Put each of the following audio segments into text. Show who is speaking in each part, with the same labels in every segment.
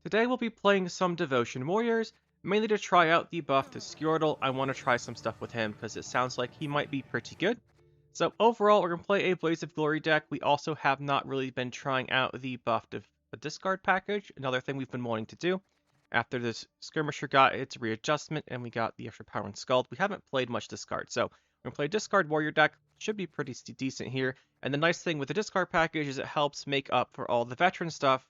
Speaker 1: Today we'll be playing some Devotion Warriors, mainly to try out the buff to Skjortel. I want to try some stuff with him because it sounds like he might be pretty good. So overall, we're going to play a Blaze of Glory deck. We also have not really been trying out the buff to a discard package, another thing we've been wanting to do. After this Skirmisher got its readjustment and we got the extra power and Scald, we haven't played much discard. So we're going to play a discard warrior deck. Should be pretty decent here. And the nice thing with the discard package is it helps make up for all the veteran stuff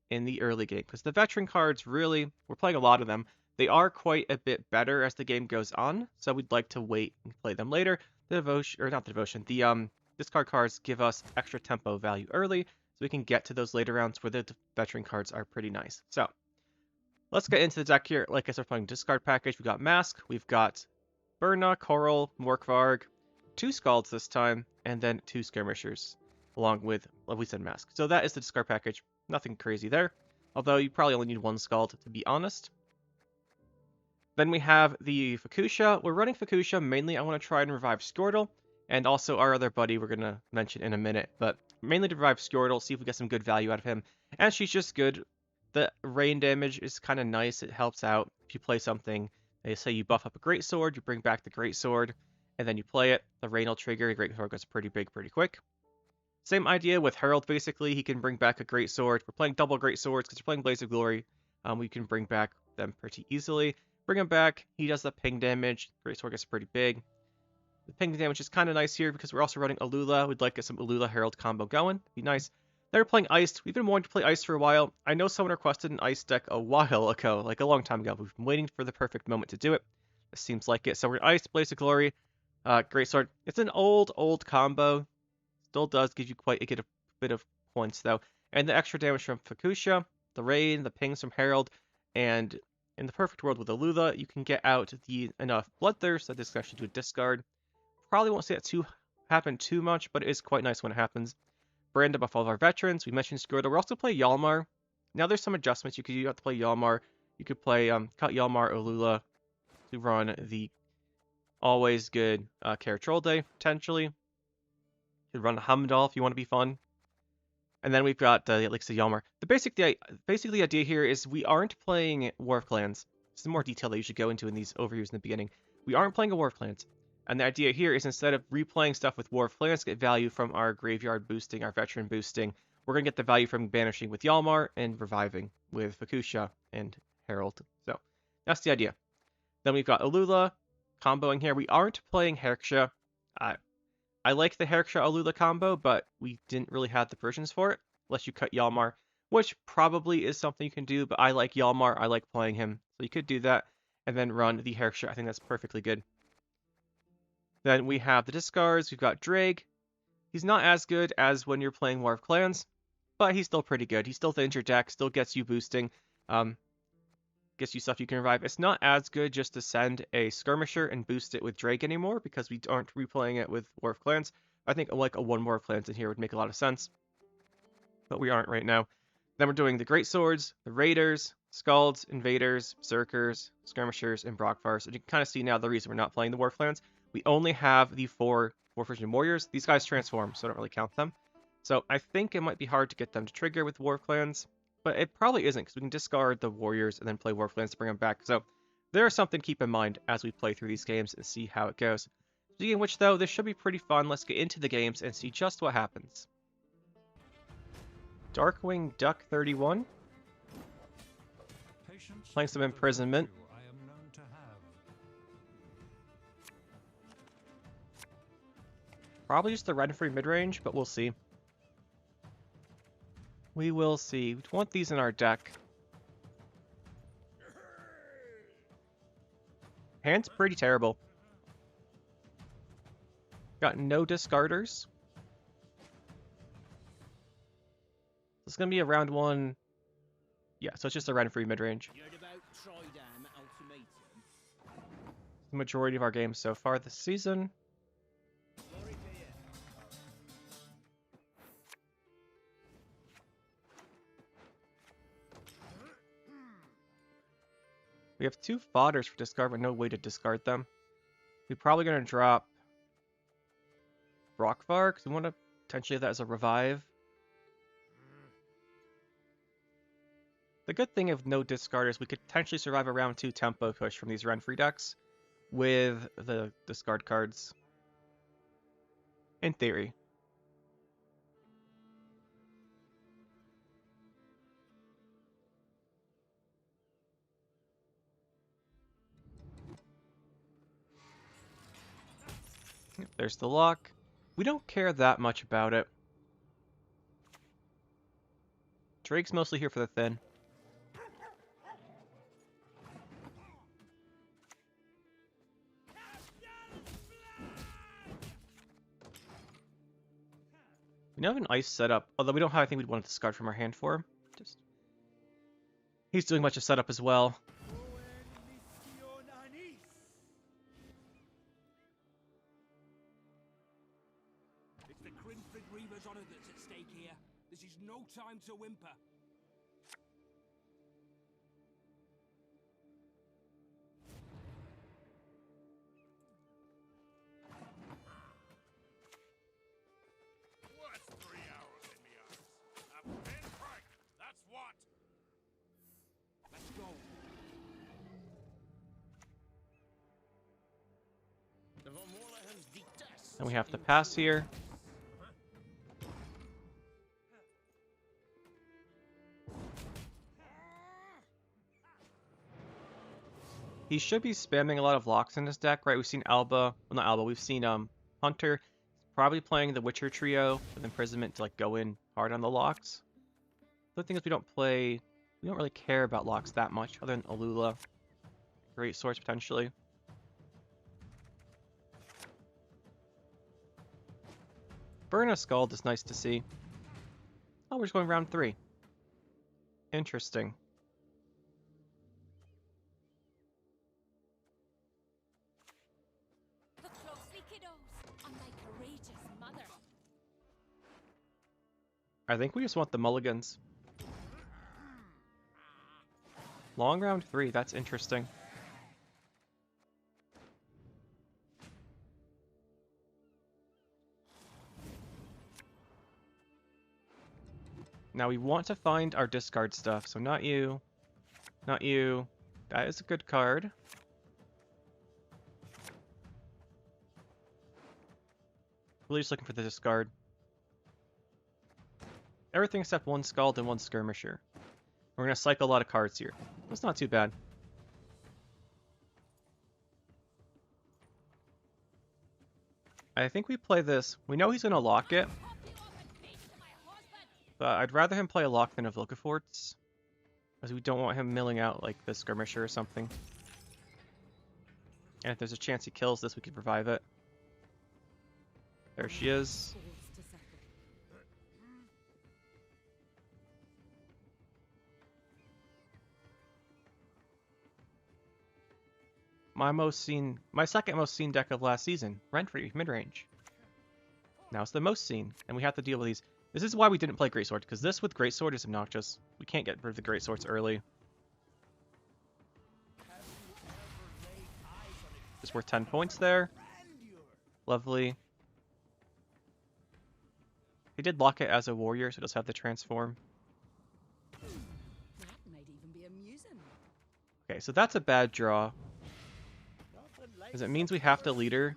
Speaker 1: in the early game, because the veteran cards really, we're playing a lot of them. They are quite a bit better as the game goes on, so we'd like to wait and play them later. The devotion, or not the devotion, the discard cards give us extra tempo value early, so we can get to those later rounds where the veteran cards are pretty nice. So let's get into the deck here. Like I said, we're playing discard package. We've got Mask, we've got Burna, Coral, Morkvarg, 2 Scalds this time, and then 2 Skirmishers, along with, like we said, Mask. So that is the discard package. Nothing crazy there, although you probably only need 1 Scald, to be honest. Then we have the Fukusha. We're running Fukusha mainly. I want to try and revive Skjortel, and also our other buddy we're going to mention in a minute, but mainly to revive Skjortel, see if we get some good value out of him. And she's just good. The rain damage is kind of nice. It helps out if you play something. They say you buff up a Greatsword, you bring back the Greatsword, and then you play it. The rain will trigger. Your Greatsword goes pretty big pretty quick. Same idea with Herald, basically. He can bring back a Greatsword. We're playing double Greatswords because we're playing Blaze of Glory. We can bring back them pretty easily. Bring him back. He does the ping damage. Greatsword gets pretty big. The ping damage is kind of nice here because we're also running Alula. We'd like to get some Alula Herald combo going. Be nice. Then we're playing Iced. We've been wanting to play Iced for a while. I know someone requested an Ice deck a while ago, like a long time ago. We've been waiting for the perfect moment to do it. It seems like it. So we're Iced, Blaze of Glory, Greatsword. It's an old combo. Still does give you get a bit of points though. And the extra damage from Fukusha, the rain, the pings from Herald, and in the perfect world with Alula, you can get out the enough Bloodthirst that this can actually do a discard. Probably won't see that happen too much, but it is quite nice when it happens. Brand buff all of our veterans. We mentioned Skjortel. We're also play Yalmar. Now there's some adjustments. You have to play Yalmar. You could play cut Yalmar Alula to run the always good Kara Troll Day, potentially. You could run a Hamdall if you want to be fun. And then we've got Elixir Yalmar. Basically the idea here is we aren't playing War of Clans. Some more detail that you should go into in these overviews in the beginning. We aren't playing a War of Clans. And the idea here is instead of replaying stuff with War of Clans, get value from our graveyard boosting, our veteran boosting, we're going to get the value from banishing with Yalmar and reviving with Fukusha and Herald. So that's the idea. Then we've got Alula comboing here. We aren't playing Herksha. I like the Herksha Alula combo, but we didn't really have the versions for it, unless you cut Yalmar, which probably is something you can do, but I like Yalmar. I like playing him. So you could do that and then run the Herksha. I think that's perfectly good. Then we have the discards. We've got Drake. He's not as good as when you're playing War of Clans, but he's still pretty good. He still thins your deck, still gets you boosting, gets you stuff you can revive. It's not as good just to send a Skirmisher and boost it with Drake anymore because we aren't replaying it with War of Clans. I think like a one War of Clans in here would make a lot of sense, but we aren't right now. Then we're doing the Great Swords, the Raiders, Scalds, Invaders, Berserkers, Skirmishers, and Brockfars. And you can kind of see now the reason we're not playing the War of Clans. We only have the 4 Warforged Warriors. These guys transform, so I don't really count them. So I think it might be hard to get them to trigger with War of Clans, but it probably isn't because we can discard the Warriors and then play War of Clans to bring them back. So there's something to keep in mind as we play through these games and see how it goes. Speaking of which, though, this should be pretty fun. Let's get into the games and see just what happens. Darkwing Duck 31. Playing some Imprisonment. Probably just the Renfri mid-range, but we'll see. We will see. We want these in our deck. Hand's pretty terrible. Got no discarders. This is going to be a round 1. Yeah, so it's just a Renfri mid-range. The majority of our games so far this season. We have 2 fodders for discard, but no way to discard them. We're probably going to drop Brockvar, because we want to potentially have that as a revive. The good thing of no discard is we could potentially survive a round 2 tempo push from these Renfri decks with the discard cards. In theory. There's the lock. We don't care that much about it. Drake's mostly here for the thin. We now have an ice setup, although we don't have anything we'd want to discard from our hand for him. Just he's doing much of setup as well.
Speaker 2: It's the Renfri Reaver's honor that's at stake here. This is no time to whimper.
Speaker 3: What's 3 hours in the arse? A pinprick, that's what!
Speaker 2: Let's go.
Speaker 1: And we have to pass here. He should be spamming a lot of locks in his deck, right? We've seen Alba, well not Alba, we've seen Hunter probably playing the Witcher trio with Imprisonment to like go in hard on the locks. The thing is we don't really care about locks that much, other than Alula. Great source potentially. Burn a Scald is nice to see. Oh, we're just going round 3. Interesting.
Speaker 4: Look closely, kiddos, on my courageous mother.
Speaker 1: I think we just want the mulligans. Long round 3, that's interesting. Now we want to find our discard stuff, so not you. Not you. That is a good card. Really just looking for the discard. Everything except 1 Scald and 1 Skirmisher. We're going to cycle a lot of cards here. That's not too bad. I think we play this. We know he's going to lock it. But I'd rather him play a lock than a Vilgefortz. Because we don't want him milling out like the Skirmisher or something. And if there's a chance he kills this, we could revive it. There she is. My second most seen deck of last season, Renfri, midrange. Now it's the most seen, and we have to deal with these. This is why we didn't play Greatsword, because this with Greatsword is obnoxious. We can't get rid of the Greatswords early. Just worth 10 points there. Lovely. He did lock it as a warrior, so it does have the transform.
Speaker 4: That might even be amusing.
Speaker 1: Okay, so that's a bad draw. Because it means we have to leader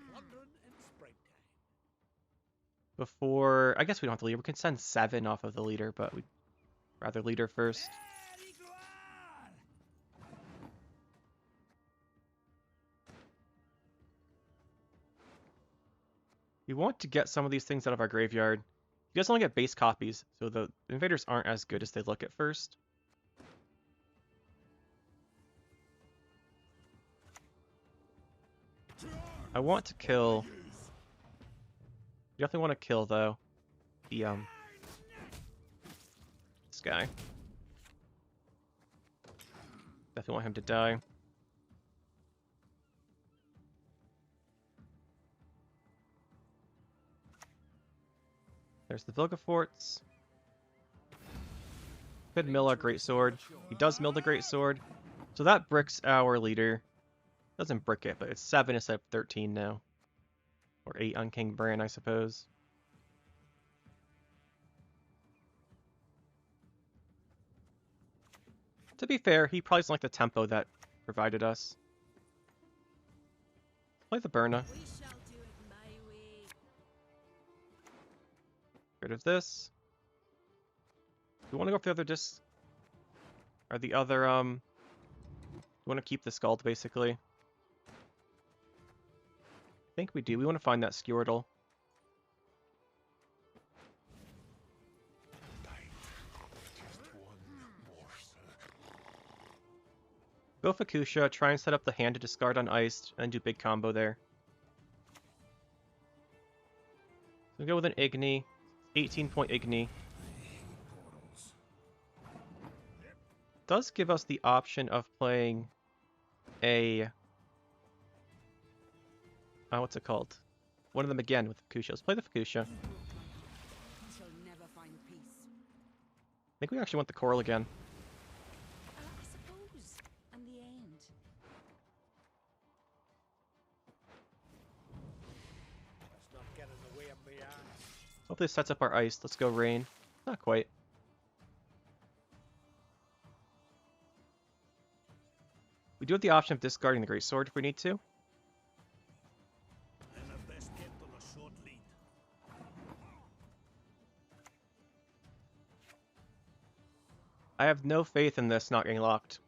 Speaker 1: before... I guess we don't have to leader. We can send 7 off of the leader, but we'd rather leader first. We want to get some of these things out of our graveyard. You guys only get base copies, so the invaders aren't as good as they look at first. I want to kill... You definitely want to kill, though, the, this guy. Definitely want him to die. There's the Vilgefortz. Could mill our Greatsword. He does mill the Greatsword. So that bricks our leader. Doesn't brick it, but it's 7 instead of 13 now. Or 8 on King Bran, I suppose. To be fair, he probably doesn't like the tempo that provided us. Play the Burna.
Speaker 4: We shall do it my way.
Speaker 1: Rid of this. We want to go for the other disc. Or the other, we want to keep the Scald, basically. I think we do. We want to find that Skewertle. Go Fukusha, try and set up the hand to discard on ice, and do big combo there. So we go with an Igni. 18-point Igni. Does give us the option of playing a... what's it called? One of them again with Fukusha. Let's play the Fukusha.
Speaker 5: You shall never find peace.
Speaker 1: I think we actually want the Coral again.
Speaker 4: I suppose. And the end.
Speaker 2: Let's not get in the way of me ass.
Speaker 1: Hopefully this sets up our ice. Let's go Rain. Not quite. We do have the option of discarding the Great Sword if we need to.
Speaker 3: And the best kept on a short lead.
Speaker 1: I have no faith in this not getting locked.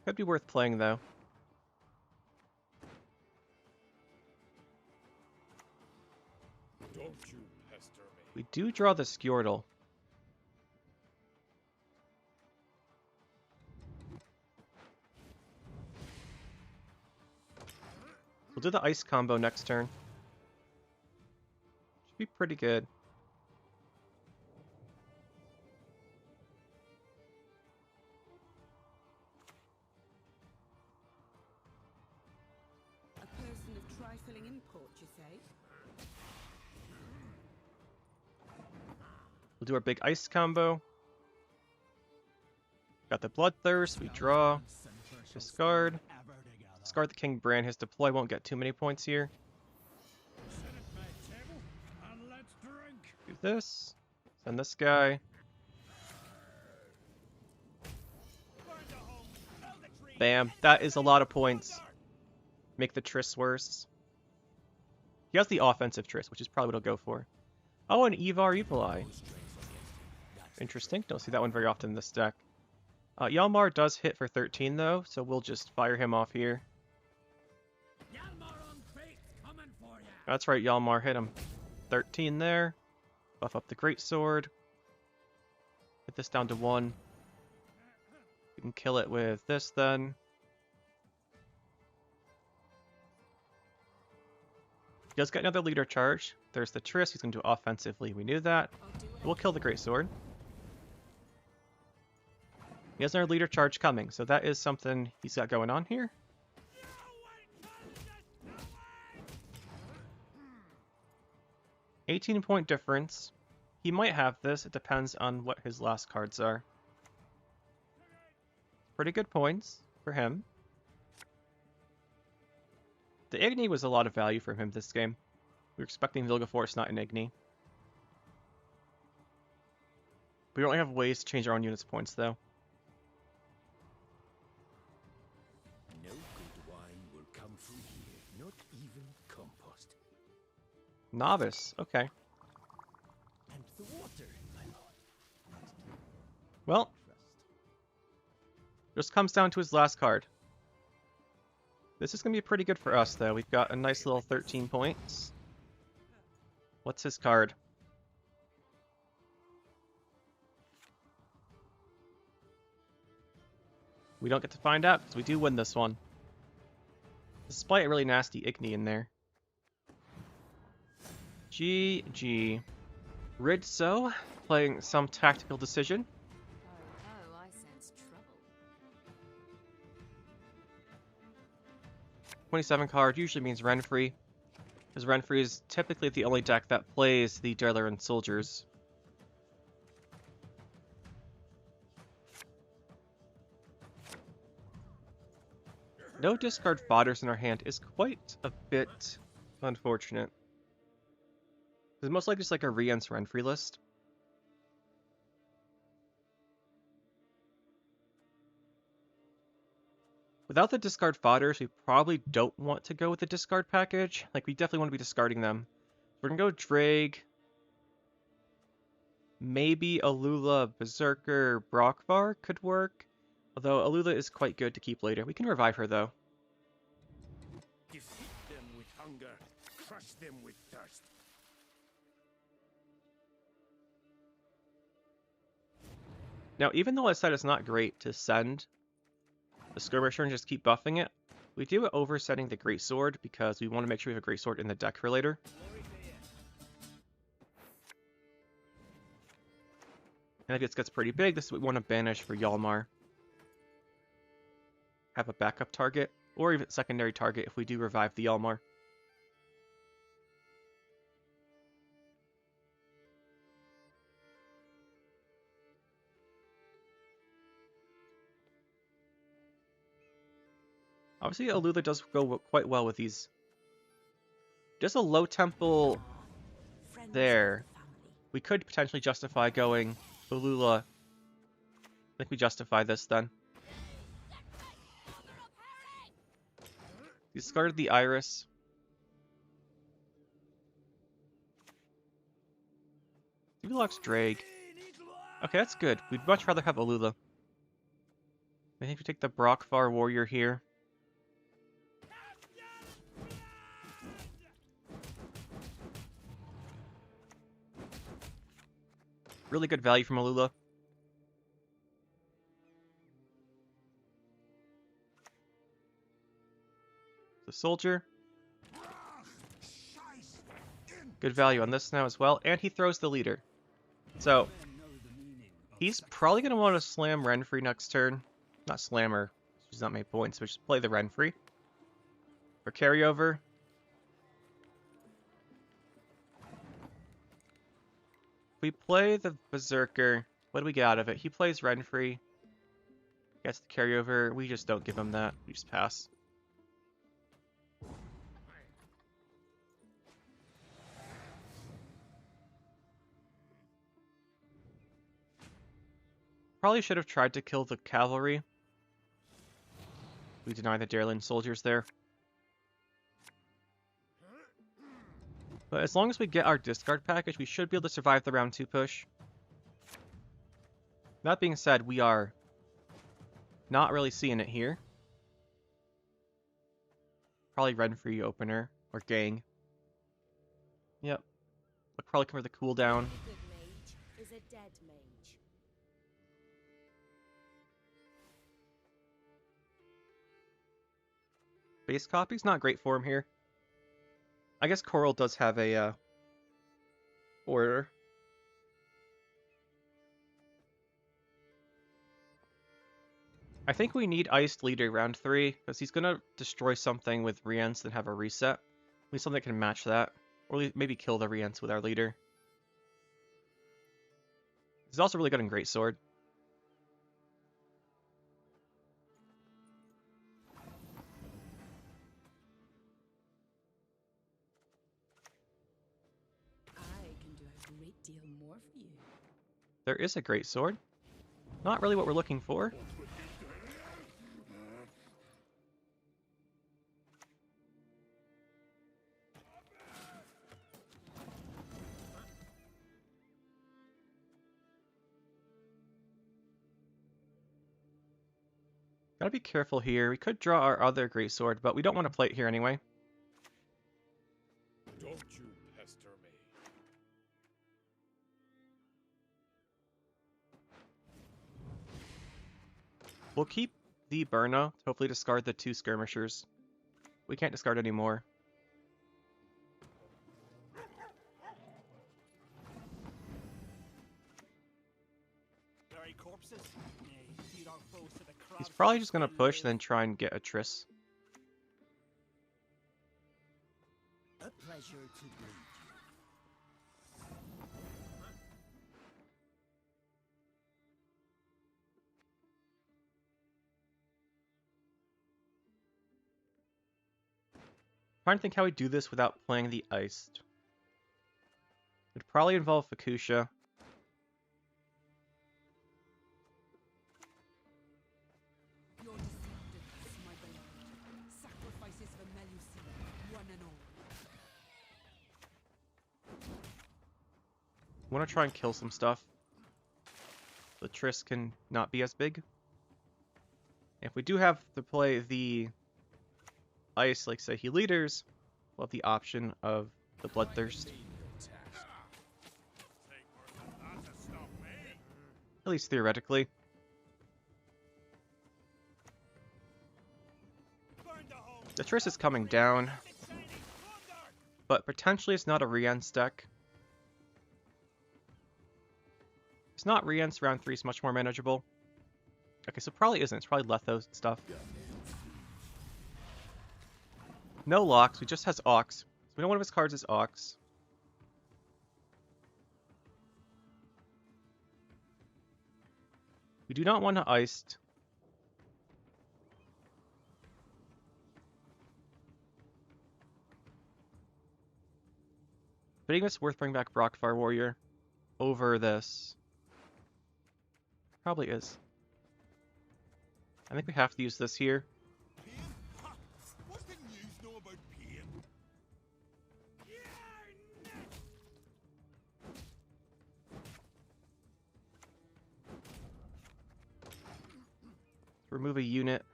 Speaker 1: Could be worth playing though.
Speaker 3: Don't you pester me.
Speaker 1: We do draw the Skewertle. We'll do the ice combo next turn. Should be pretty good.
Speaker 5: A person of trifling import, you say?
Speaker 1: We'll do our big ice combo. Got the Bloodthirst, we draw, discard. Discard the King Bran, his deploy won't get too many points here.
Speaker 3: Sit at my table and let's drink.
Speaker 1: Do this, send this guy. Bam, that is a lot of points. Make the Triss worse. He has the offensive Triss, which is probably what he'll go for. Oh, an Evar Evil Eye. Interesting, don't see that one very often in this deck. Yalmar does hit for 13 though, so we'll just fire him off here. That's right, Yalmar hit him. 13 there. Buff up the Greatsword. Get this down to 1. We can kill it with this then. He does get another leader charge. There's the Triss, he's going to do offensively. We knew that. We'll kill the Greatsword. He has another leader charge coming, so that is something he's got going on here. 18-point difference. He might have this. It depends on what his last cards are. Pretty good points for him. The Igni was a lot of value for him this game. We were expecting Vilgeforce, not an Igni. We don't have ways to change our own units' points, though.
Speaker 2: No good wine will come from here, not even compost.
Speaker 1: Novice, okay.
Speaker 2: And the water, my lord.
Speaker 1: Well, just comes down to his last card. This is going to be pretty good for us, though. We've got a nice little 13 points. What's his card? We don't get to find out, because we do win this one. Despite a really nasty Igni in there. GG. Ridso, playing some tactical decision.
Speaker 4: Oh, I sense trouble.
Speaker 1: 27 card usually means Renfri, because Renfri is typically the only deck that plays the Darlaran Soldiers. No discard fodders in our hand is quite a bit Unfortunate. It's most likely just like a Rience Renfri list. Without the discard fodders, we probably don't want to go with the discard package. Like, we definitely want to be discarding them. We're gonna go Drag. Maybe Alula, Berserker, Brockvar could work. Although Alula is quite good to keep later. We can revive her, though.
Speaker 3: Defeat them with hunger, crush them with thirst.
Speaker 1: Now, even though I said it's not great to send the Skirmisher and just keep buffing it, we do it over setting the Greatsword because we want to make sure we have a Greatsword in the deck for later. And if it gets pretty big, this is what we want to banish for Yalmar. Have a backup target, or even secondary target if we do revive the Yalmar. Obviously, Alula does go quite well with these. Just a low temple there. We could potentially justify going Alula. I think we justify this then. Discarded the Iris. Deluxe Drake. Okay, that's good. We'd much rather have Alula. I think we take the Brockvar Warrior here. Really good value from Alula. The Soldier. Good value on this now as well. And he throws the Leader. So, he's probably going to want to slam Renfri next turn. Not slammer. She's not made points, but just play the Renfri. For carryover. We play the Berserker. What do we get out of it? He plays Renfri. Gets the carryover. We just don't give him that. We just pass. Probably should have tried to kill the cavalry. We deny the Darlin soldiers there. But as long as we get our discard package, we should be able to survive the round 2 push. That being said, we are not really seeing it here. Probably Renfri opener or gang. Yep. We'll probably cover the cooldown.
Speaker 4: A good mage is a dead mage.
Speaker 1: Base copy's not great for him here. I guess Coral does have a order. I think we need Iced Leader round 3, because he's going to destroy something with Rience and have a reset. We need something that can match that. Or maybe kill the Rience with our Leader. He's also really good in Greatsword. There is a Greatsword. Not really what we're looking for. Gotta be careful here. We could draw our other Greatsword, but we don't want to play it here anyway.
Speaker 3: Don't you pester me.
Speaker 1: We'll keep the Burna to hopefully discard the 2 Skirmishers. We can't discard any more.
Speaker 2: Very corpses. Nay, feed our foes to the
Speaker 1: He's
Speaker 2: crabs
Speaker 1: probably
Speaker 2: that
Speaker 1: just gonna
Speaker 2: still
Speaker 1: push,
Speaker 2: live.
Speaker 1: then try and get a Triss.
Speaker 2: A pleasure to greet you.
Speaker 1: trying to think how we do this without playing the Iced. It'd probably involve Fukusha.
Speaker 5: Your descendants, my beloved. Sacrifices for Melusine, one and all.
Speaker 1: I want to try and kill some stuff. The Triss can not be as big. If we do have to play the Ice, like say he leaders, we'll have the option of the Bloodthirst.
Speaker 3: Take worse than that to stop me.
Speaker 1: At least theoretically.
Speaker 3: Burn the hole.
Speaker 1: The Triss is coming down, but potentially it's not a Rience deck. It's not Rience, round 3 is much more manageable. Okay, so probably isn't. It's probably Lethos stuff. No locks, we just has Ox. So we know one of his cards is Ox. We do not want to Iced. But I think it's worth bringing back Brockfire Warrior over this. Probably is. I think we have to use this here.
Speaker 3: Pain? Ha! What's the news know about pain?
Speaker 1: Remove a unit.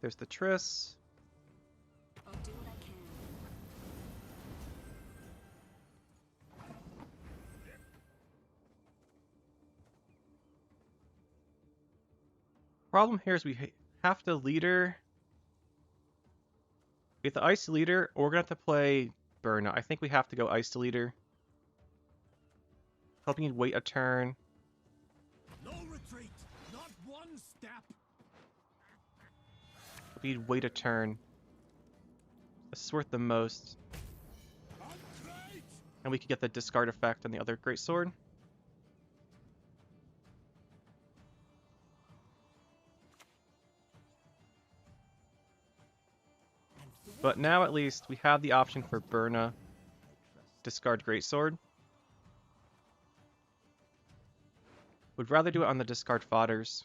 Speaker 1: There's the Triss.
Speaker 5: I'll do what I can.
Speaker 1: Problem here is we have to leader. We have the Ice leader, or we're gonna have to play Burna. I think we have to go Ice to leader. Helping you wait a turn.
Speaker 2: No retreat! Not one step!
Speaker 1: We need wait a turn. This is worth the most. And we could get the discard effect on the other Great Sword. But now at least we have the option for Burna. Discard Great Sword. Would rather do it on the discard fodders.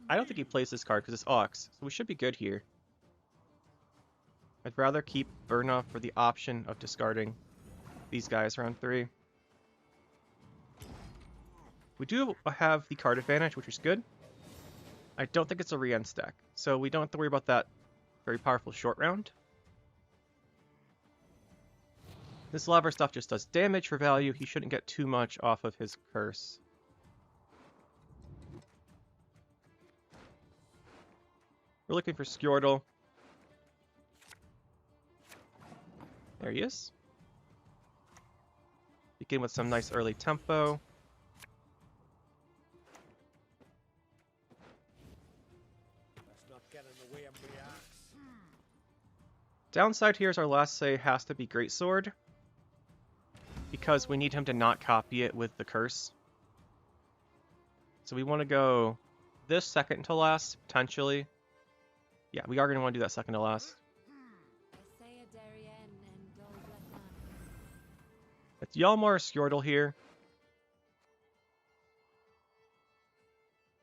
Speaker 1: I don't think he plays this card because it's Ox, so we should be good here. I'd rather keep Burna for the option of discarding these guys round 3. We do have the card advantage, which is good. I don't think it's a Rience deck, so we don't have to worry about that very powerful short round. This Lava stuff just does damage for value. He shouldn't get too much off of his curse. We're looking for Skjordal. There he is. Begin with some nice early tempo.
Speaker 2: Let's not get in the way of my axe.
Speaker 1: Downside here is our last say has to be Greatsword, because we need him to not copy it with the curse. So we want to go this second to last, potentially. Yeah, we are going to want to do that second to last. It's Hjalmar or Skjordal here.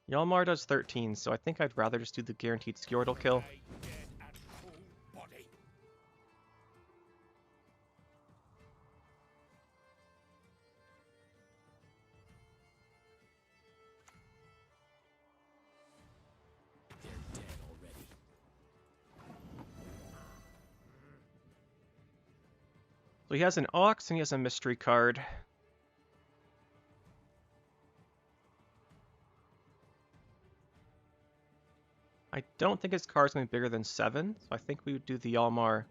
Speaker 1: Hjalmar does 13, so I think I'd rather just do the guaranteed Skjordal kill.
Speaker 2: Dead and cold body. They're dead already.
Speaker 1: So he has an Ox and he has a mystery card. I don't think his card's going to be bigger than 7, so I think we would do the Hjalmar.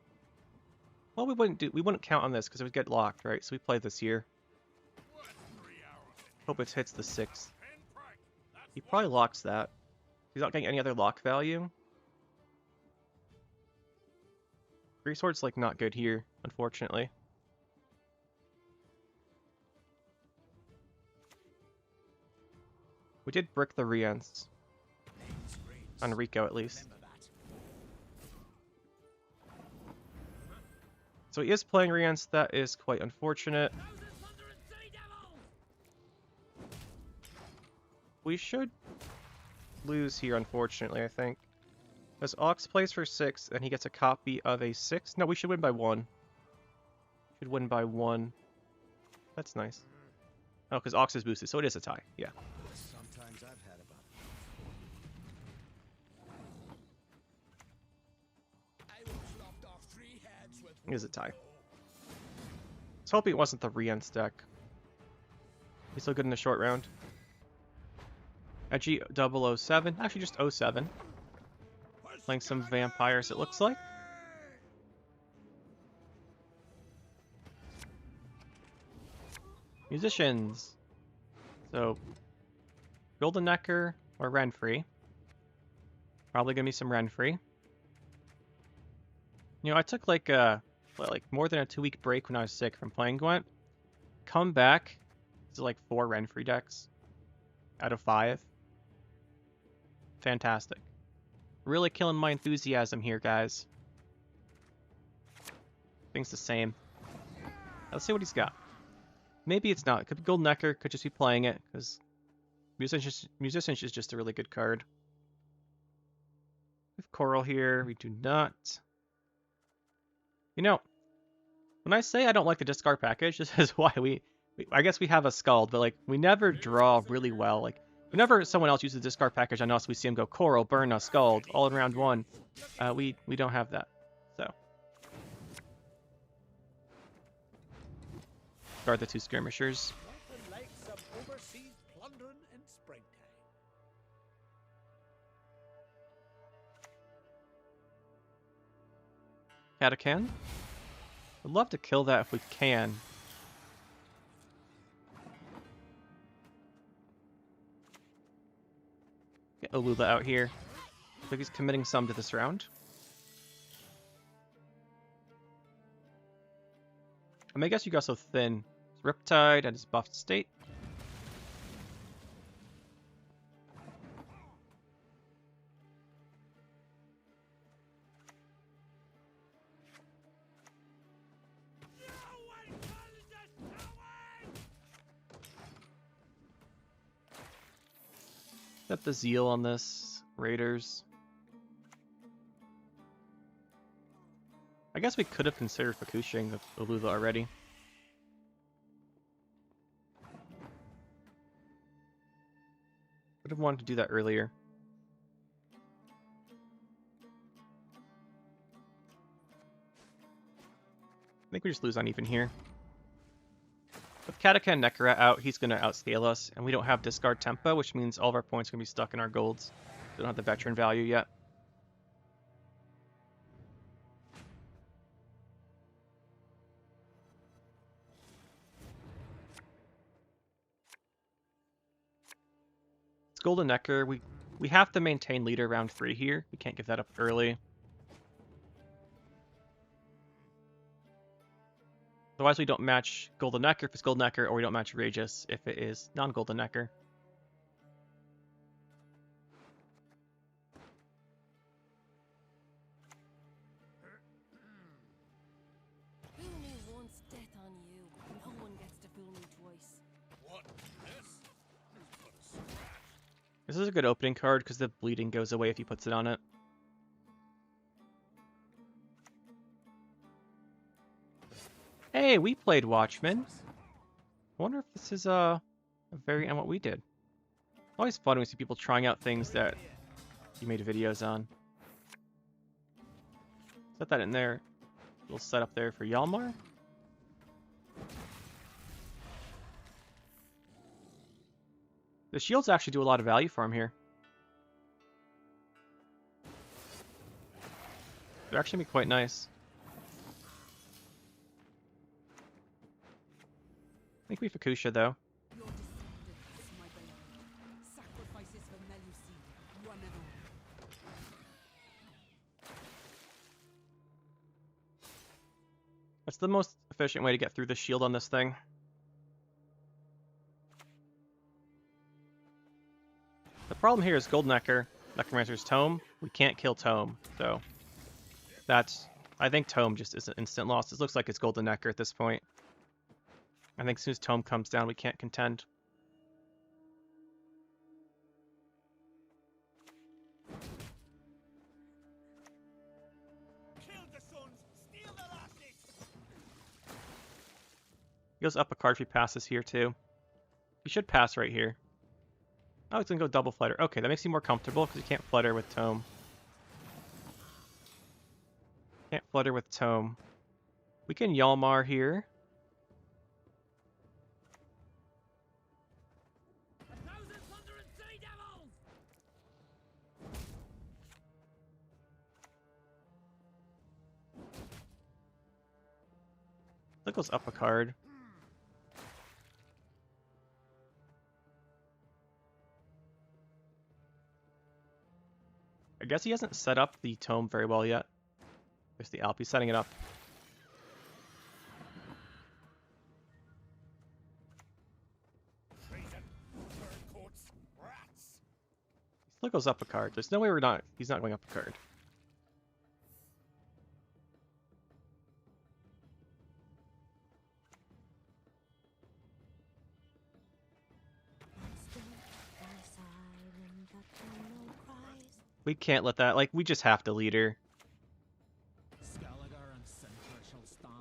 Speaker 1: Well, we wouldn't count on this because it would get locked, right? So we play this here. Hope it hits the 6. He probably locks that. He's not getting any other lock value. Greatsword's like not good here, unfortunately. We did brick the Rians. On Rico, at least. So he is playing Rians. That is quite unfortunate. We should lose here, unfortunately, I think. Because Ox plays for 6, and he gets a copy of a 6. No, we should win by 1. Should win by 1. That's nice. Oh, because Ox is boosted, so it is a tie. Yeah.
Speaker 2: Sometimes I've had about
Speaker 1: It is a tie. I was hoping it wasn't the Rian's deck. He's still good in the short round. Edgy 007. Actually, just 07. Playing some vampires, it looks like. Musicians. So, Golden Necker or Renfri. Probably gonna be some Renfri. You know, I took like more than a 2-week break when I was sick from playing Gwent. Come back to like 4 Renfri decks out of 5. Fantastic. Really killing my enthusiasm here, guys. Thing's the same. Let's see what he's got. Maybe it's not. Could be Golden Necker. Could just be playing it because Musicians is just a really good card. We have Coral here. We do not. You know, when I say I don't like the discard package, this is why I guess we have a Scald, but like we never draw really well. Like whenever someone else uses the discard package on us, we see them go Coral, Burn, a Scald, all in round 1. We don't have that. So guard the 2 skirmishers.
Speaker 2: nothing like some overseas plundering in springtime.
Speaker 1: Hyperthin. I'd love to kill that if we can. Get Olula out here. I think he's committing some to this round. I mean, I guess you got so thin. Riptide and his buffed state. Got the Zeal on this. Raiders. I guess we could have considered Fukushing the Olula already. Would have wanted to do that earlier. I think we just lose on even here. With Hyperthin Nekara out, he's going to outscale us, and we don't have discard tempo, which means all of our points are going to be stuck in our golds. We don't have the veteran value yet. It's Golden Necker. We have to maintain leader round 3 here. We can't give that up early. Otherwise, we don't match Golden Necker if it's Golden Necker, or we don't match Rageous if it is non-Golden Necker.
Speaker 4: Fool me once, death on you. No one gets to fool me twice.
Speaker 3: What? This? But a scratch.
Speaker 1: This is a good opening card because the bleeding goes away if he puts it on it. Hey, we played Watchmen. I wonder if this is a variant on what we did. Always fun when we see people trying out things that you made videos on. Set that in there. Little setup there for Yalmar. The shields actually do a lot of value for him here. They're actually be quite nice. I think we Fukusha though.
Speaker 5: Your descendants, my beloved. Sacrifices for Melusine, one and all.
Speaker 1: That's the most efficient way to get through the shield on this thing. The problem here is Golden Necromancer's Tome. We can't kill Tome, so that's... I think Tome just is an instant loss. This looks like it's Golden Necker at this point. I think as soon as Tome comes down, we can't contend.
Speaker 2: Kill the sons, steal the lasses.
Speaker 1: He goes up a card if he passes here, too. He should pass right here. Oh, he's going to go double flutter. Okay, that makes you more comfortable because you can't flutter with Tome. Can't flutter with Tome. We can Yalmar here. That goes up a card. I guess he hasn't set up the Tome very well yet. There's the Alp. He's setting it up. He still goes up a card. There's no way he's not going up a card. We can't let that, like, we just have to leader.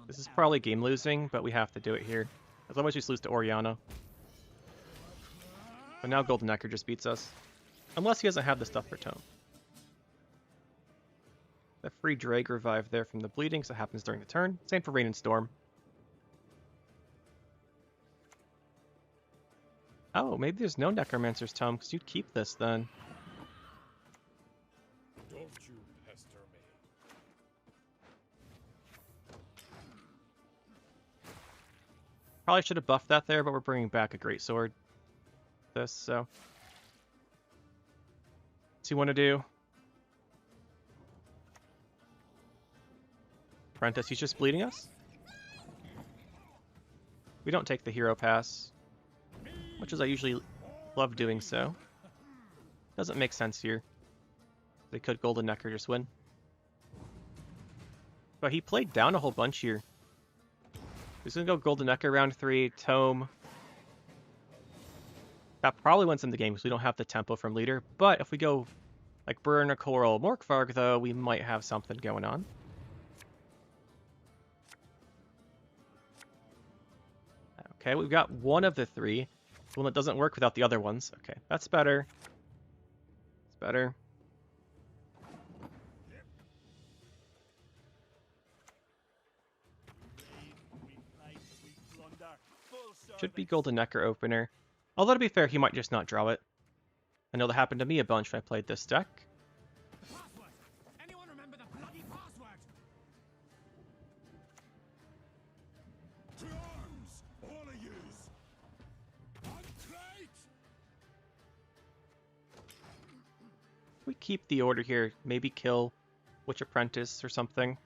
Speaker 1: This is probably game losing, but we have to do it here. Otherwise we just lose to Oriana. But now Golden Necker just beats us. Unless he doesn't have the stuff for Tome. The free Drag revive there from the bleeding, so it happens during the turn. Same for Rain and Storm. Oh, maybe there's no Necromancer's Tome, because you'd keep this then.
Speaker 3: Don't you pester me.
Speaker 1: Probably should have buffed that there, but we're bringing back a Great Sword. This, so. What's he want to do? Apprentice, he's just bleeding us? We don't take the hero pass. Much as I usually love doing so. Doesn't make sense here. They could Golden Necker just win. But he played down a whole bunch here. He's gonna go Golden Necker round 3, Tome. That probably wins him the game because we don't have the tempo from leader. But if we go like Burn or Coral Morkvarg, though, we might have something going on. Okay, we've got one of the three. The one that doesn't work without the other ones. Okay, that's better. It's better. Should be Golden Necker opener. Although to be fair, he might just not draw it. I know that happened to me a bunch when I played this deck.
Speaker 2: Password. Anyone remember the bloody password?
Speaker 3: To arms, all of yous. Uncrate!
Speaker 1: We keep the order here. Maybe kill Witch Apprentice or something.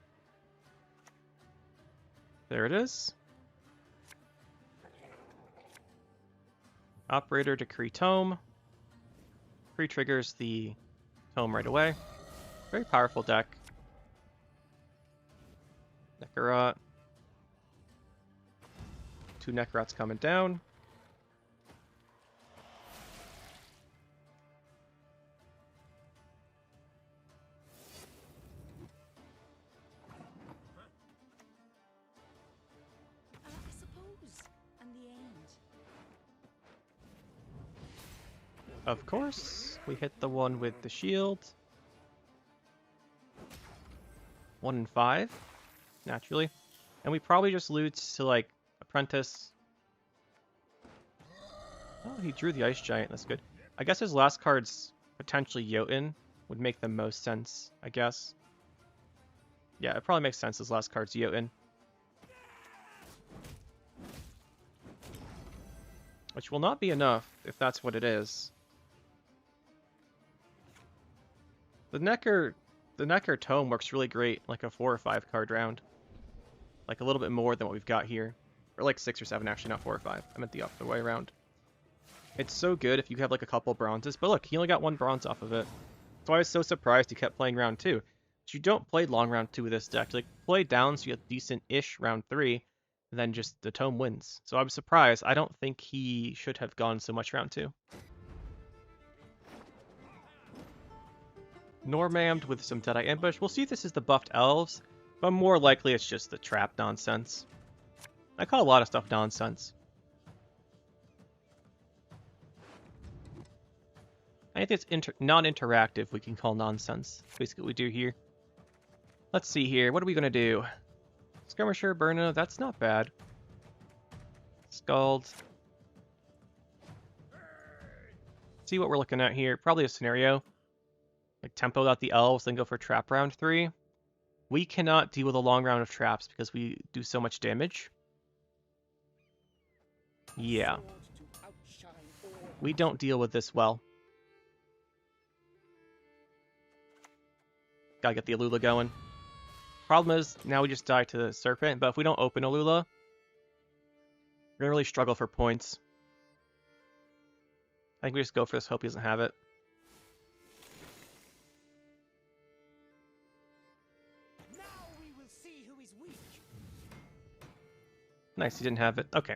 Speaker 1: There it is. Operator Decree Tome. Pre-triggers the Tome right away. Very powerful deck. Neckarot. 2 Neckarots coming down.
Speaker 5: I suppose, and the end.
Speaker 1: Of course, we hit the one with the shield. 1 and 5, naturally. And we probably just loot to, like, Apprentice. Oh, he drew the Ice Giant, that's good. I guess his last card's potentially Jotun would make the most sense, I guess. Yeah, it probably makes sense his last card's Jotun. Which will not be enough, if that's what it is. The Necker Tome works really great, like a 4 or 5 card round. Like a little bit more than what we've got here. Or like 6 or 7, actually, not 4 or 5. I meant the other way around. It's so good if you have like a couple bronzes, but look, he only got 1 bronze off of it. That's why I was so surprised he kept playing round 2. But you don't play long round 2 with this deck. You, like, play down so you get decent-ish round 3, and then just the tome wins. So I was surprised. I don't think he should have gone so much round 2. Normammed with some Deadeye Ambush. We'll see if this is the buffed elves, but more likely it's just the trap nonsense. I call a lot of stuff nonsense. Anything that's non-interactive we can call nonsense. That's basically what we do here. Let's see here. What are we going to do? Skirmisher, Burna, that's not bad. Scald. See what we're looking at here. Probably a scenario. Like tempo out the elves, then go for trap round 3. We cannot deal with a long round of traps because we do so much damage. Yeah. We don't deal with this well. Gotta get the Alula going. Problem is, now we just die to the Serpent, but if we don't open Alula, we're gonna really struggle for points. I think we just go for this, hope he doesn't have it.
Speaker 2: Now we will see who is weak.
Speaker 1: Nice, he didn't have it. Okay.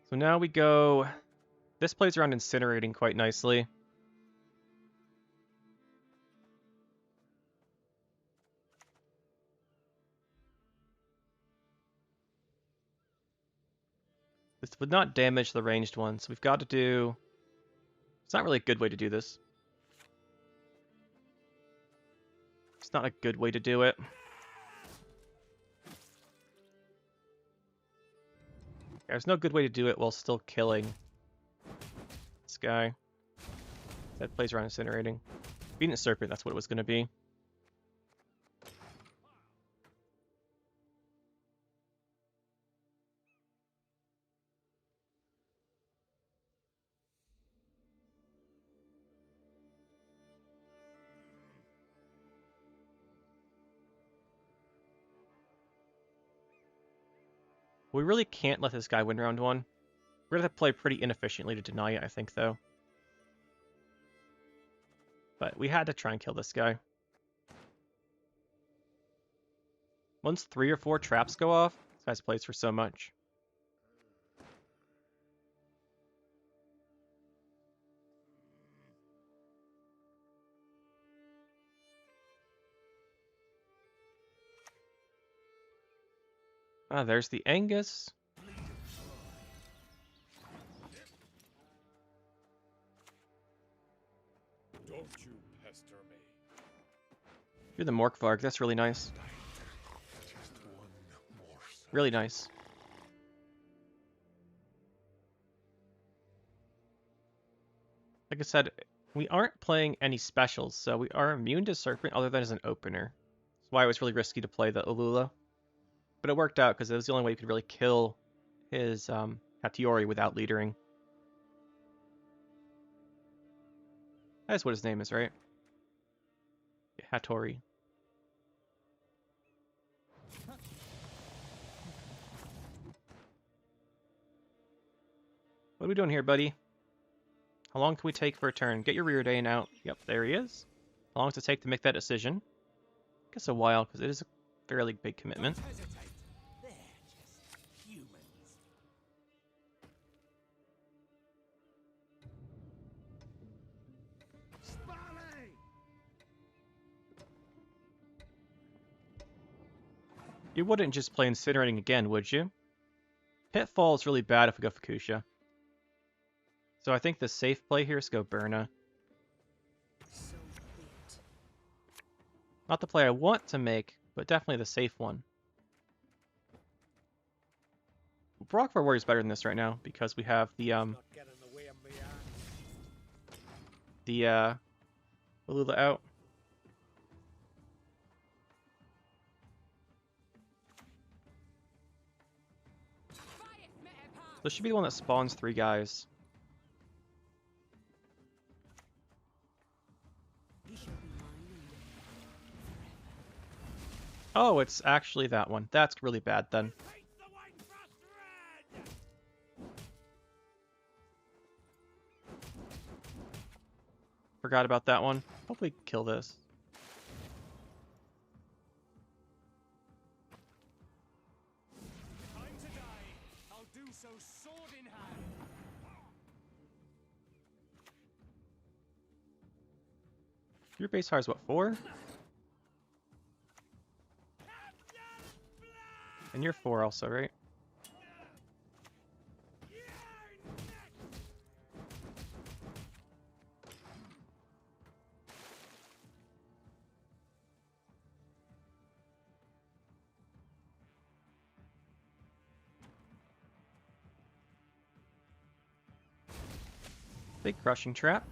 Speaker 1: So now we go... This plays around Incinerating quite nicely. This would not damage the ranged one, so we've got to do... It's not really a good way to do this. It's not a good way to do it. There's no good way to do it while still killing this guy. That plays around Incinerating. Beating a Serpent, that's what it was going to be. We really can't let this guy win round 1. We're going to have to play pretty inefficiently to deny it, I think, though. But we had to try and kill this guy. Once 3 or 4 traps go off, this guy's plays for so much. Ah, there's the Angus.
Speaker 3: Don't you pester me.
Speaker 1: You're the Morkvarg, that's really nice.
Speaker 3: Just one more.
Speaker 1: Really nice. Like I said, we aren't playing any specials, so we are immune to Serpent other than as an opener. That's why it was really risky to play the Alula. But it worked out because it was the only way you could really kill his Hatiori without leadering. That's what his name is, right? Yeah, Hattori. What are we doing here, buddy? How long can we take for a turn? Get your Rear Dane out. Yep, there he is. How long does it take to make that decision? I guess a while, because it is a fairly big commitment.
Speaker 2: Don't hesitate. They're just humans. Spally!
Speaker 1: You wouldn't just play Incinerating again, would you? Pitfall is really bad if we go Fukusha. So I think the safe play here is go Burna.
Speaker 5: So be it.
Speaker 1: Not the play I want to make, but definitely the safe one. Brock Warrior is better than this right now because we have the
Speaker 2: Not getting in the way of me,
Speaker 1: Alula out. This should be the one that spawns 3 guys.
Speaker 5: He shall be mine and yours forever.
Speaker 1: Oh, it's actually that one. That's really bad then.
Speaker 2: Paint the white frost red!
Speaker 1: Forgot about that one. Hopefully kill this.
Speaker 3: Time to die. I'll do so sword in hand.
Speaker 1: Your base fire is what, 4? And you're 4 also, right? Big crushing trap.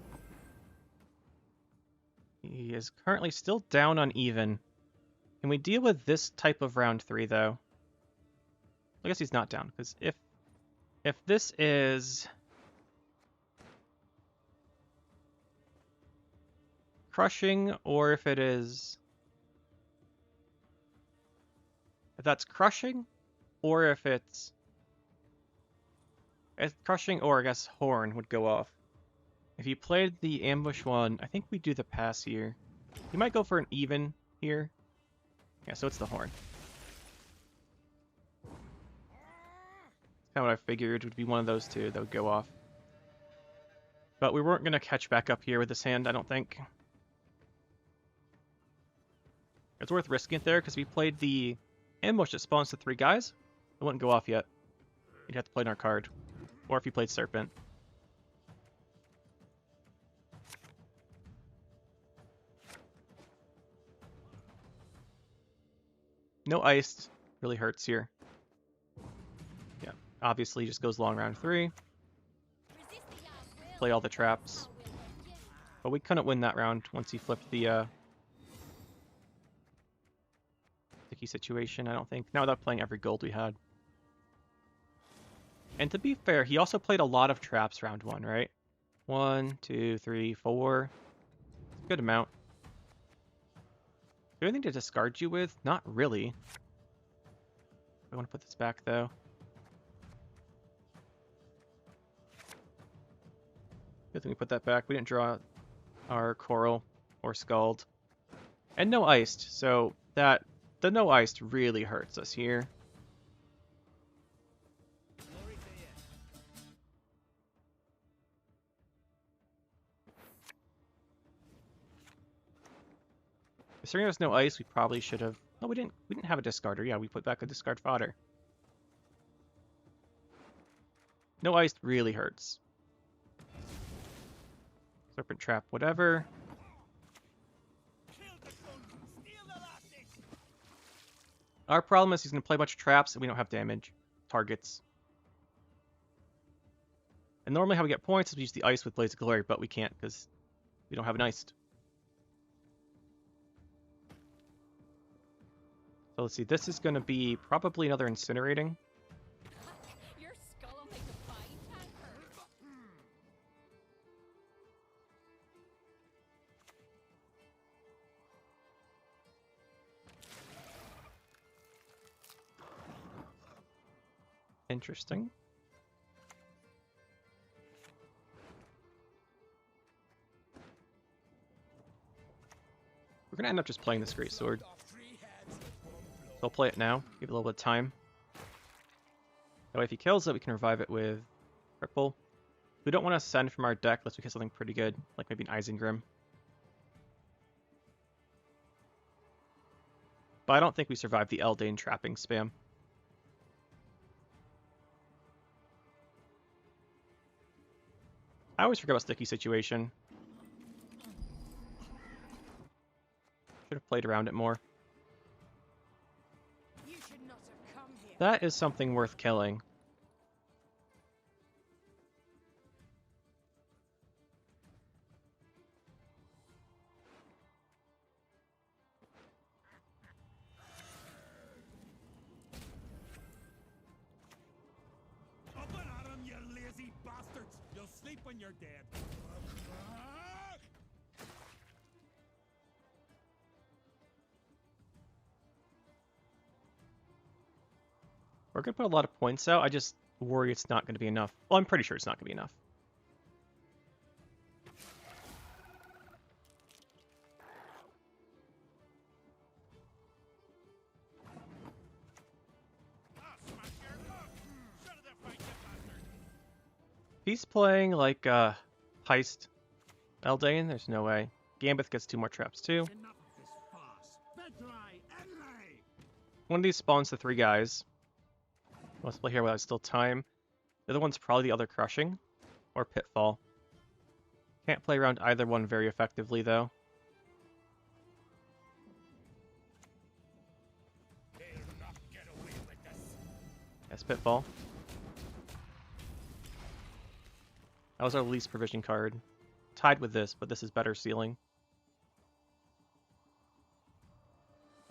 Speaker 1: He is currently still down on even. Can we deal with this type of round 3 though? I guess he's not down, because if this is crushing, or if that's crushing, or if it's crushing, or I guess horn would go off. If you played the ambush one, I think we do the pass here. You might go for an even here. Yeah, so it's the horn. Kind of what I figured would be one of those two that would go off. But we weren't going to catch back up here with this hand, I don't think. It's worth risking it there, because if we played the ambush that spawns the 3 guys, it wouldn't go off yet. You'd have to play in our card. Or if you played Serpent. No iced really hurts here. Yeah, obviously just goes long round 3. Play all the traps. But we couldn't win that round once he flipped the sticky situation, I don't think. Not without playing every gold we had. And to be fair, he also played a lot of traps round 1, right? 1, 2, 3, 4. Good amount. Do you have anything to discard you with? Not really. I want to put this back, though. Good thing we put that back. We didn't draw our Coral or Scald. And no iced, so the no iced really hurts us here. Considering there's no ice, we probably should have... No, we didn't have a discarder. Yeah, we put back a discard fodder. No ice really hurts. Serpent trap, whatever. Our problem is he's going to play a bunch of traps and we don't have damage targets. And normally how we get points is we use the ice with Blaze of Glory, but we can't because we don't have an iced. So let's see, this is going to be probably another incinerating.
Speaker 4: Your skull will make a fine tanker.
Speaker 1: Interesting. We're going to end up just playing this Great Sword. So I'll play it now, give it a little bit of time. That way if he kills it, we can revive it with Cripple. We don't want to send from our deck unless we get something pretty good, like maybe an Isengrim. But I don't think we survived the Eldane trapping spam. I always forget about Sticky Situation. Should have played around it more.
Speaker 5: You should not have come here.
Speaker 1: That is something worth killing.
Speaker 3: Up and at 'em, you lazy bastards! You'll sleep when you're dead.
Speaker 1: We're going to put a lot of points out. I just worry it's not going to be enough. Well, I'm pretty sure it's not going to be enough. He's playing like Heist Eldain. There's no way. Gambith gets 2 more traps too.
Speaker 2: Enough of this farce. Bedrai, Enlay!
Speaker 1: One of these spawns the 3 guys. Let's play here while there's still time. The other one's probably the other Crushing or Pitfall. Can't play around either one very effectively though.
Speaker 2: They'll not get away with this.
Speaker 1: Yes, Pitfall. That was our least provision card. Tied with this, but this is better sealing.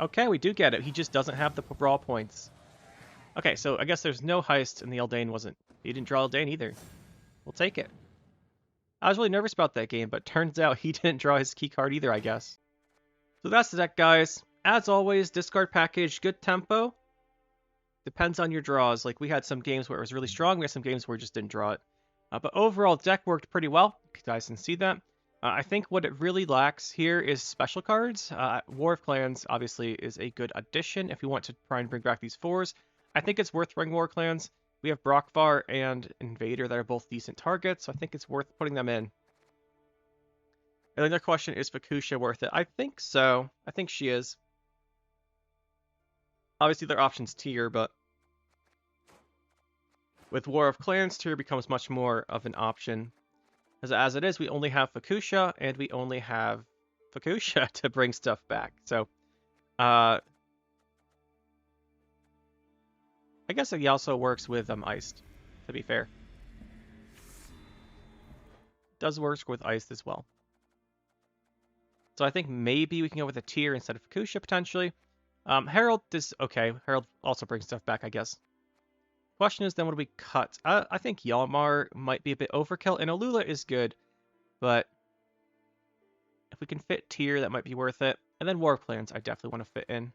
Speaker 1: Okay, we do get it. He just doesn't have the brawl points. Okay, so I guess there's no heist, and the Eldain wasn't. He didn't draw Eldain either. We'll take it. I was really nervous about that game, but turns out he didn't draw his key card either, I guess. So that's the deck, guys. As always, discard package, good tempo. Depends on your draws. Like, we had some games where it was really strong. We had some games where we just didn't draw it. But overall, deck worked pretty well. You guys can see that. I think what it really lacks here is special cards. War of Clans, obviously, is a good addition if we want to try and bring back these 4s. I think it's worth bringing War of Clans. We have Brockvar and Invader that are both decent targets, so I think it's worth putting them in. And another question, is Fukusha worth it? I think so. I think she is. Obviously, their options tier, but with War of Clans, tier becomes much more of an option. As it is, we only have Fukusha, and we only have Fukusha to bring stuff back. So, I guess it also works with Iced, to be fair. Does work with Iced as well. So I think maybe we can go with a tier instead of Fukusha, potentially. Herald is okay. Herald also brings stuff back, I guess. Question is then, what do we cut? I think Yalmar might be a bit overkill, and Alula is good, but if we can fit tier, that might be worth it. And then War of Clans, I definitely want to fit in.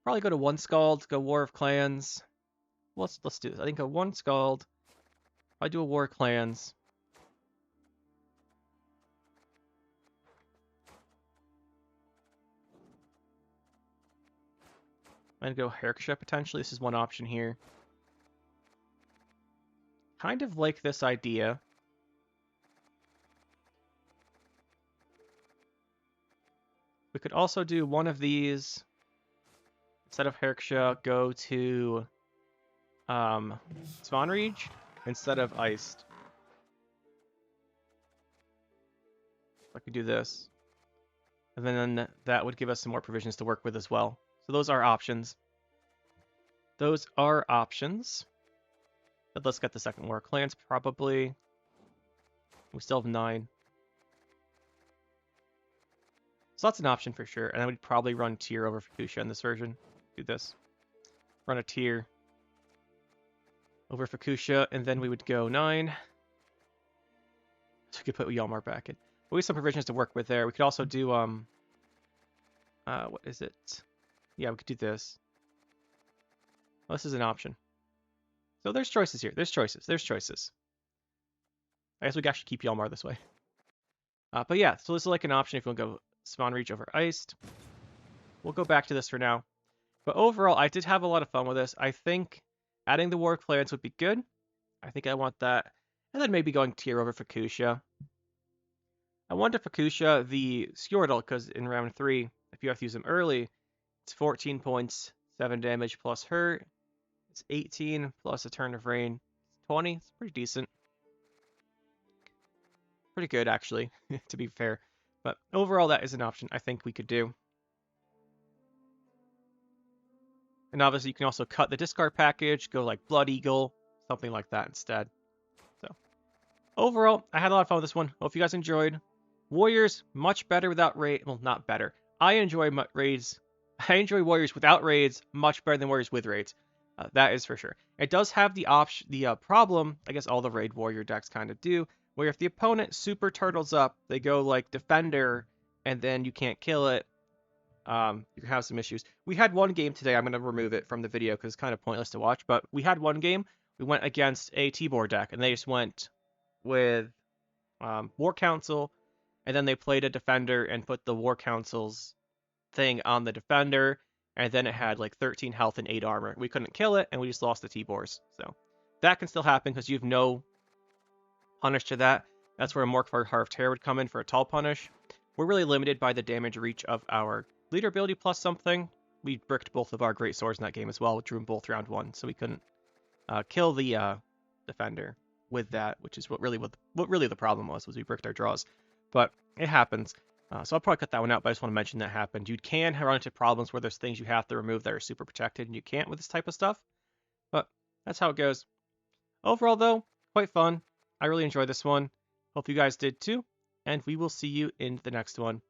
Speaker 1: Probably go to 1 Scald, go War of Clans. Let's do this. I think a 1 Scald. I do a War of Clans. I'm going to go Herksha potentially. This is one option here. Kind of like this idea. We could also do one of these. Instead of Herksha, go to Svanreach instead of Iced. I could do this. And then that would give us some more provisions to work with as well. So those are options. Those are options. But let's get the second War of Clans, probably. We still have 9. So that's an option for sure. And I would probably run tier over Fukusha in this version. Do this. Run a tier over Fukusha, and then we would go 9. So we could put Yalmar back in. But we have some provisions to work with there. We could also do, what is it? Yeah, we could do this. Well, this is an option. So there's choices here. There's choices. I guess we can actually keep Yalmar this way. But yeah, so this is like an option if you want to go Svanreach over Iced. We'll go back to this for now. But overall, I did have a lot of fun with this. I think adding the War of Clans would be good. I think I want that. And then maybe going tier over Fukusha. I wanted Fukusha the Skjordal because in round 3, if you have to use them early, it's 14 points, 7 damage plus hurt. It's 18 plus a turn of rain. It's 20. It's pretty decent. Pretty good, actually, to be fair. But overall, that is an option I think we could do. And obviously, you can also cut the discard package, go like Blood Eagle, something like that instead. So, overall, I had a lot of fun with this one. Hope you guys enjoyed. Warriors, much better without raid. Well, not better. I enjoy raids. I enjoy Warriors without raids much better than Warriors with raids. That is for sure. It does have the problem, I guess all the raid warrior decks kind of do, where if the opponent super turtles up, they go like defender, and then you can't kill it. You can have some issues. We had one game today. I'm going to remove it from the video because it's kind of pointless to watch. But we had one game. We went against a T-board deck, and they just went with War Council, and then they played a defender and put the War Council's thing on the defender, and then it had like 13 health and 8 armor. We couldn't kill it, and we just lost the T-boars. So that can still happen because you have no punish to that. That's where a Morkvar Heart of Terror would come in for a tall punish. We're really limited by the damage reach of our leader ability plus something. We bricked both of our great swords in that game as well. We drew them both round 1, so we couldn't kill the defender with that, which is what really the problem was we bricked our draws. But it happens. So I'll probably cut that one out, but I just want to mention that happened. You can run into problems where there's things you have to remove that are super protected, and you can't with this type of stuff. But that's how it goes. Overall, though, quite fun. I really enjoyed this one. Hope you guys did too, and we will see you in the next one.